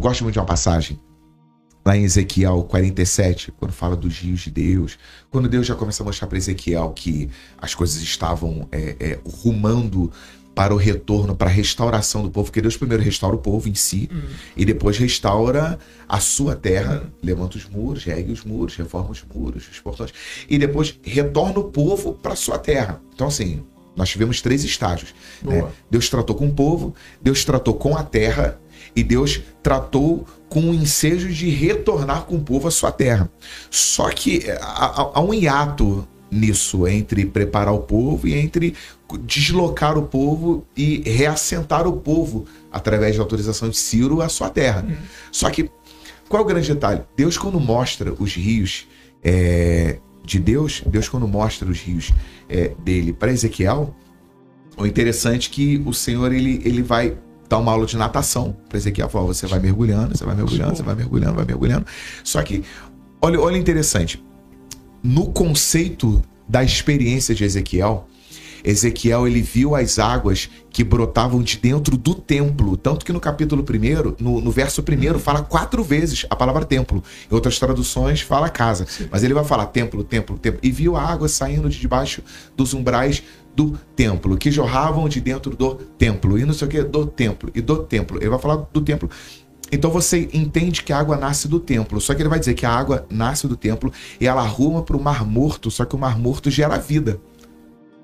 gosto muito de uma passagem lá em Ezequiel 47, quando fala dos rios de Deus, quando Deus já começa a mostrar para Ezequiel que as coisas estavam rumando para o retorno, para a restauração do povo, porque Deus primeiro restaura o povo em si, e depois restaura a sua terra, levanta os muros, ergue os muros, reforma os muros, os portões, e depois retorna o povo para a sua terra. Então assim, nós tivemos 3 estágios, né? Deus tratou com o povo, Deus tratou com a terra, e Deus tratou com o ensejo de retornar com o povo à sua terra. Só que há um hiato nisso, entre preparar o povo e entre deslocar o povo e reassentar o povo através da autorização de Ciro à sua terra. Só que, qual é o grande detalhe? Deus, quando mostra os rios de Deus quando mostra os rios dele para Ezequiel, o interessante é que o Senhor ele vai dar uma aula de natação para Ezequiel. Fala, você vai mergulhando, você vai mergulhando, você vai mergulhando, vai mergulhando. Só que, olha interessante, no conceito da experiência de Ezequiel, ele viu as águas que brotavam de dentro do templo. Tanto que no capítulo 1, no verso 1, fala 4 vezes a palavra templo. Em outras traduções fala casa. Mas ele vai falar templo, templo, templo. E viu a água saindo de debaixo dos umbrais do templo, que jorravam de dentro do templo. E não sei o que, do templo, e do templo. Ele vai falar do templo. Então você entende que a água nasce do templo. Só que ele vai dizer que a água nasce do templo e ela arruma para o Mar Morto. Só que o Mar Morto gera vida.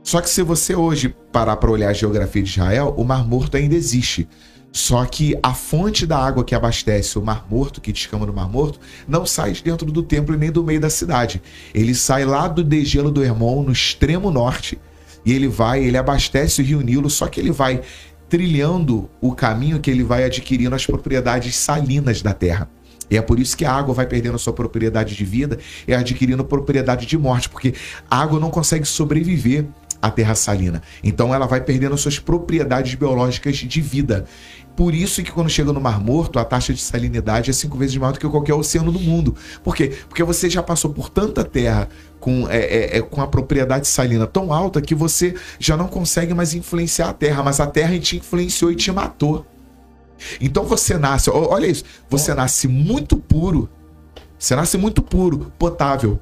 Só que se você hoje parar para olhar a geografia de Israel, o Mar Morto ainda existe. Só que a fonte da água que abastece o Mar Morto, que descama no Mar Morto, não sai de dentro do templo e nem do meio da cidade. Ele sai lá do degelo do Hermon, no extremo norte, e ele abastece o Rio Nilo, só que ele vai trilhando o caminho que ele vai adquirindo as propriedades salinas da terra. E é por isso que a água vai perdendo a sua propriedade de vida e adquirindo propriedade de morte, porque a água não consegue sobreviver à terra salina. Então ela vai perdendo suas propriedades biológicas de vida. Por isso que quando chega no Mar Morto, a taxa de salinidade é 5 vezes maior do que qualquer oceano do mundo. Por quê? Porque você já passou por tanta terra com a propriedade salina tão alta que você já não consegue mais influenciar a terra, mas a terra te influenciou e te matou. Então você nasce, olha isso, você nasce muito puro, potável,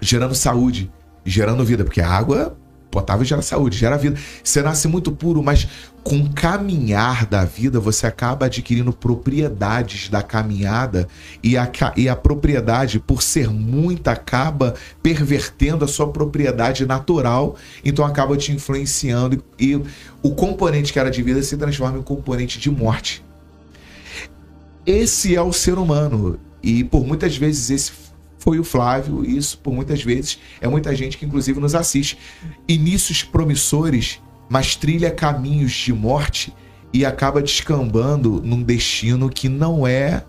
gerando saúde, gerando vida, porque a água potável gera saúde, gera vida. Você nasce muito puro, mas com o caminhar da vida, você acaba adquirindo propriedades da caminhada e a propriedade, por ser muita, acaba pervertendo a sua propriedade natural, então acaba te influenciando e o componente que era de vida se transforma em um componente de morte. Esse é o ser humano e por muitas vezes esse foi o Flávio, isso por muitas vezes é muita gente que inclusive nos assiste. Inícios promissores, mas trilha caminhos de morte e acaba descambando num destino que não é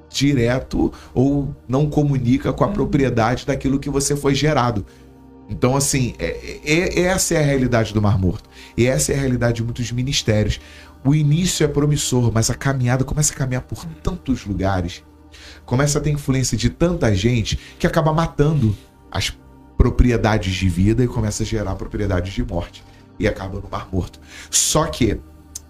direto ou não comunica com a propriedade daquilo que você foi gerado. Então assim, essa é a realidade do Mar Morto. E essa é a realidade de muitos ministérios. O início é promissor, mas a caminhada começa a caminhar por tantos lugares, começa a ter influência de tanta gente que acaba matando as propriedades de vida e começa a gerar propriedades de morte e acaba no Mar Morto. Só que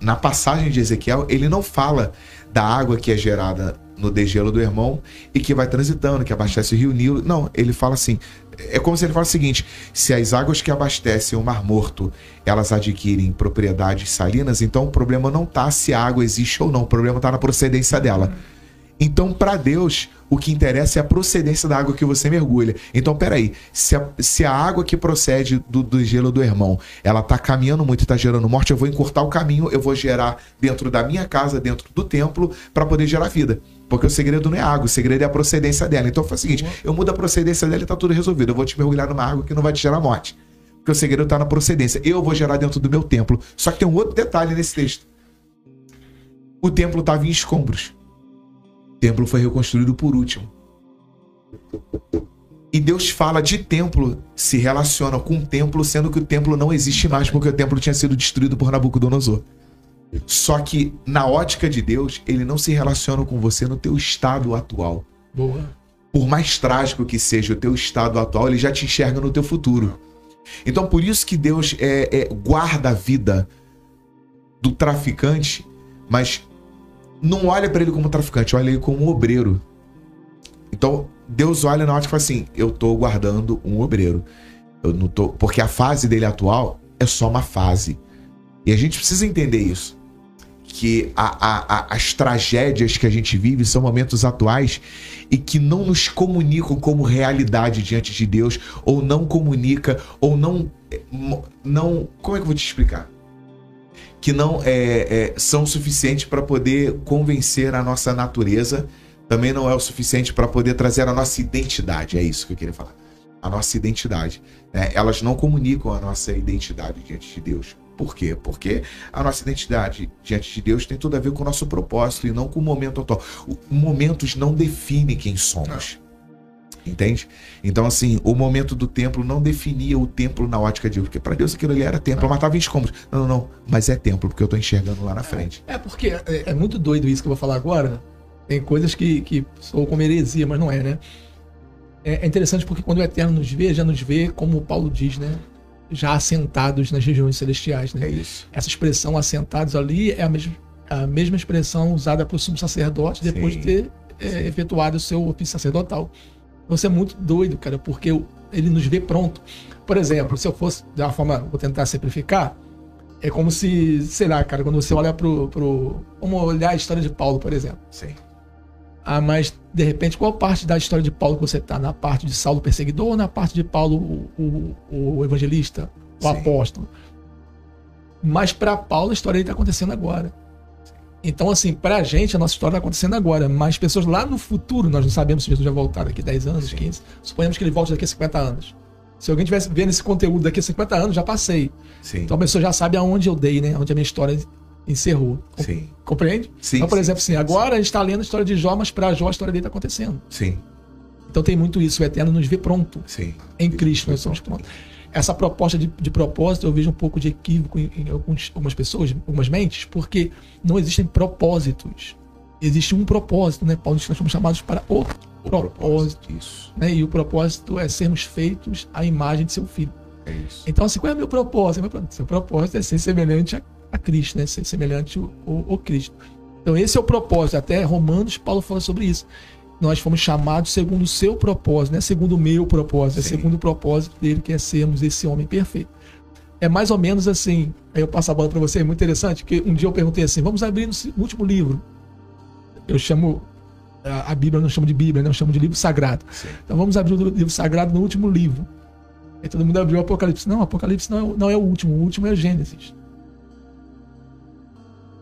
na passagem de Ezequiel ele não fala da água que é gerada no degelo do Hermon e que vai transitando, que abastece o Rio Nilo. Não, ele fala assim, é como se ele falasse o seguinte: se as águas que abastecem o Mar Morto elas adquirem propriedades salinas, então o problema não está se a água existe ou não, o problema está na procedência dela. Então, para Deus, o que interessa é a procedência da água que você mergulha. Então, peraí, se a água que procede do gelo do Hermon, ela está caminhando muito e está gerando morte, eu vou encurtar o caminho, eu vou gerar dentro da minha casa, dentro do templo, para poder gerar vida. Porque o segredo não é a água, o segredo é a procedência dela. Então, faz o seguinte, eu mudo a procedência dela e está tudo resolvido. Eu vou te mergulhar numa água que não vai te gerar morte. Porque o segredo está na procedência. Eu vou gerar dentro do meu templo. Só que tem um outro detalhe nesse texto. O templo estava em escombros. O templo foi reconstruído por último. E Deus fala de templo, se relaciona com o templo, sendo que o templo não existe mais, porque o templo tinha sido destruído por Nabucodonosor. Só que, na ótica de Deus, ele não se relaciona com você no teu estado atual. Boa. Por mais trágico que seja o teu estado atual, ele já te enxerga no teu futuro. Então, por isso que Deus guarda a vida do traficante, mas não olha para ele como traficante, olha ele como um obreiro. Então, Deus olha na ótica e fala assim, eu tô guardando um obreiro. Eu não tô, porque a fase dele atual é só uma fase. E a gente precisa entender isso. Que as tragédias que a gente vive são momentos atuais e que não nos comunicam como realidade diante de Deus, ou não comunica, ou não como é que eu vou te explicar? Que não são suficientes para poder convencer a nossa natureza, também não é o suficiente para poder trazer a nossa identidade, é isso que eu queria falar. A nossa identidade. Elas não comunicam a nossa identidade diante de Deus. Por quê? Porque a nossa identidade diante de Deus tem tudo a ver com o nosso propósito e não com o momento atual. Momentos não definem quem somos. Entende? Então, assim, o momento do templo não definia o templo na ótica de Deus. Porque para Deus aquilo ali era templo. Eu matava 20 cômodos. Não. Mas é templo, porque eu estou enxergando lá na frente. Porque é muito doido isso que eu vou falar agora. Tem coisas que soam como heresia, mas não é, né? É interessante porque quando o Eterno nos vê, já nos vê, como Paulo diz, né? Já assentados nas regiões celestiais, né? É isso. Essa expressão assentados ali é a mesma expressão usada para o sumo sacerdote depois de ter efetuado o seu ofício sacerdotal. Então, isso é muito doido, cara, porque ele nos vê pronto. Por exemplo, se eu fosse, de uma forma, vou tentar simplificar, é como se, sei lá, cara, quando você olha vamos olhar a história de Paulo, por exemplo. Sim. Mas, de repente, qual parte da história de Paulo que você está? Na parte de Saulo perseguidor ou na parte de Paulo o evangelista, o Sim. apóstolo? Mas para Paulo a história está acontecendo agora. Então, assim, para a gente a nossa história está acontecendo agora, mas pessoas lá no futuro, nós não sabemos se Jesus vai voltar daqui a 10 anos, Sim. 15, suponhamos que ele volte daqui a 50 anos. Se alguém estivesse vendo esse conteúdo daqui a 50 anos, já passei. Sim. Então a pessoa já sabe aonde eu dei, né? Onde a minha história encerrou. Sim. Compreende? Sim, então, por sim, exemplo, assim, sim, agora a gente está lendo a história de Jó, mas para Jó a história dele está acontecendo. Sim. Então tem muito isso, o Eterno nos vê pronto. Sim. Em Cristo nós somos prontos. Essa proposta de propósito, eu vejo um pouco de equívoco em algumas pessoas, algumas mentes, porque não existem propósitos. Existe um propósito, né? Paulo diz que nós somos chamados para o propósito. Isso. Né? E o propósito é sermos feitos à imagem de seu filho. É isso. Então, assim, qual é o meu propósito? Seu propósito é ser semelhante a Cristo, né? Ser semelhante ao Cristo. Então, esse é o propósito. Até Romanos, Paulo fala sobre isso. Nós fomos chamados segundo o seu propósito, não é segundo o meu propósito, Sim. é segundo o propósito dele, que é sermos esse homem perfeito. É mais ou menos assim, aí eu passo a bola para você, é muito interessante, que um dia eu perguntei assim, vamos abrir no último livro. Eu chamo, a Bíblia eu não chamo de Bíblia, né? Eu chamo de livro sagrado. Sim. Então vamos abrir o livro sagrado no último livro. Aí todo mundo abriu o Apocalipse. Não, o Apocalipse não é o último é o Gênesis.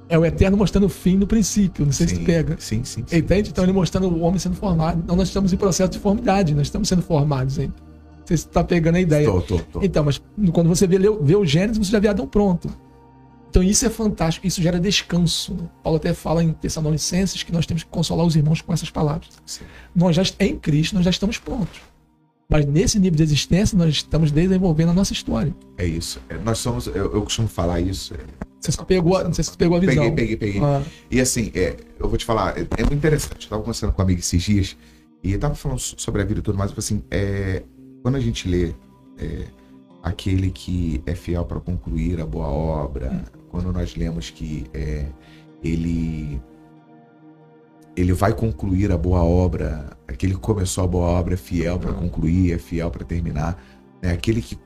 É o Eterno mostrando o fim no princípio, não sei se tu pega. Sim. Entende? Então ele mostrando o homem sendo formado. Então nós estamos em processo de formidade, nós estamos sendo formados ainda. Não sei se tu tá pegando a ideia. Tô. Então, mas quando você vê o Gênesis, você já vê Adão pronto. Então isso é fantástico, isso gera descanso. Né? Paulo até fala em Tessalonicenses que nós temos que consolar os irmãos com essas palavras. Sim. Nós já, em Cristo, nós já estamos prontos. Mas nesse nível de existência, nós estamos desenvolvendo a nossa história. É isso. Nós somos, eu costumo falar isso. Você só pegou, não sei se você pegou a visão. Peguei. Ah. E assim, eu vou te falar, é muito interessante. Eu tava conversando com um amigo esses dias e ele tava falando sobre a vida e tudo mais. Assim, quando a gente lê aquele que é fiel para concluir a boa obra, quando nós lemos que ele vai concluir a boa obra, aquele que começou a boa obra é fiel para concluir, é fiel para terminar. Né? Aquele que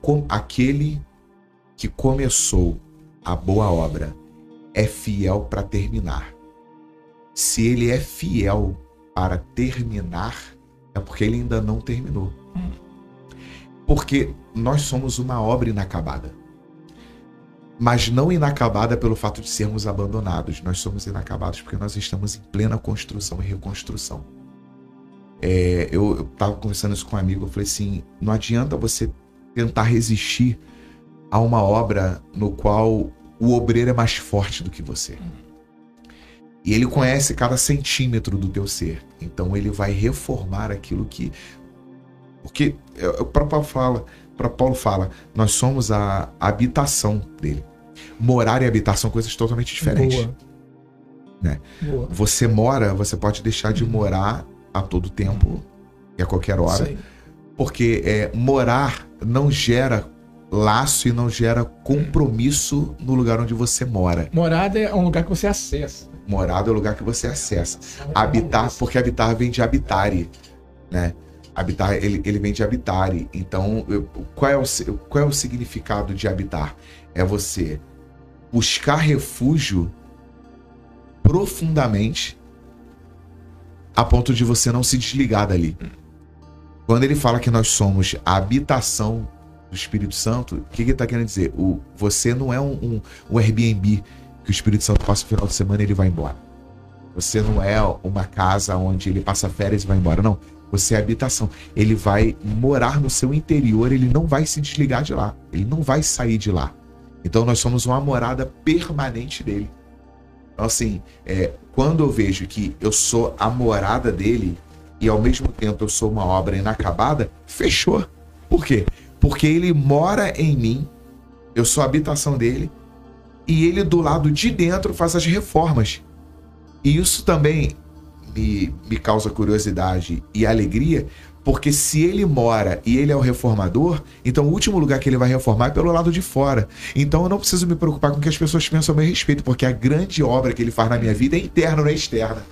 começou a boa obra é fiel para terminar. Se ele é fiel para terminar, é porque ele ainda não terminou. Porque nós somos uma obra inacabada. Mas não inacabada pelo fato de sermos abandonados. Nós somos inacabados porque nós estamos em plena construção e reconstrução. Eu estava conversando isso com um amigo, eu falei assim, não adianta você tentar resistir a uma obra no qual o obreiro é mais forte do que você. E ele conhece cada centímetro do teu ser. Então ele vai reformar aquilo que... Porque para Paulo fala, nós somos a habitação dele. Morar e habitar são coisas totalmente diferentes. Boa. Né? Boa. Você mora, você pode deixar de morar a todo tempo e a qualquer hora. Sim. Porque morar não gera laço e não gera compromisso no lugar onde você mora. Morada é um lugar que você acessa. Morada é o lugar que você acessa. Habitar, porque habitar vem de habitare, né? Habitar, ele vem de habitare. Então, qual é o significado de habitar? É você buscar refúgio profundamente a ponto de você não se desligar dali. Quando ele fala que nós somos a habitação do Espírito Santo, o que ele está querendo dizer? Você não é um Airbnb que o Espírito Santo passa o final de semana e ele vai embora. Você não é uma casa onde ele passa férias e vai embora. Não. Você é habitação. Ele vai morar no seu interior, ele não vai se desligar de lá. Ele não vai sair de lá. Então nós somos uma morada permanente dele. Então assim, quando eu vejo que eu sou a morada dele e ao mesmo tempo eu sou uma obra inacabada, fechou. Por quê? Porque ele mora em mim, eu sou a habitação dele, e ele do lado de dentro faz as reformas. E isso também me causa curiosidade e alegria, porque se ele mora e ele é o reformador, então o último lugar que ele vai reformar é pelo lado de fora. Então eu não preciso me preocupar com o que as pessoas pensam a meu respeito, porque a grande obra que ele faz na minha vida é interna, não é externa.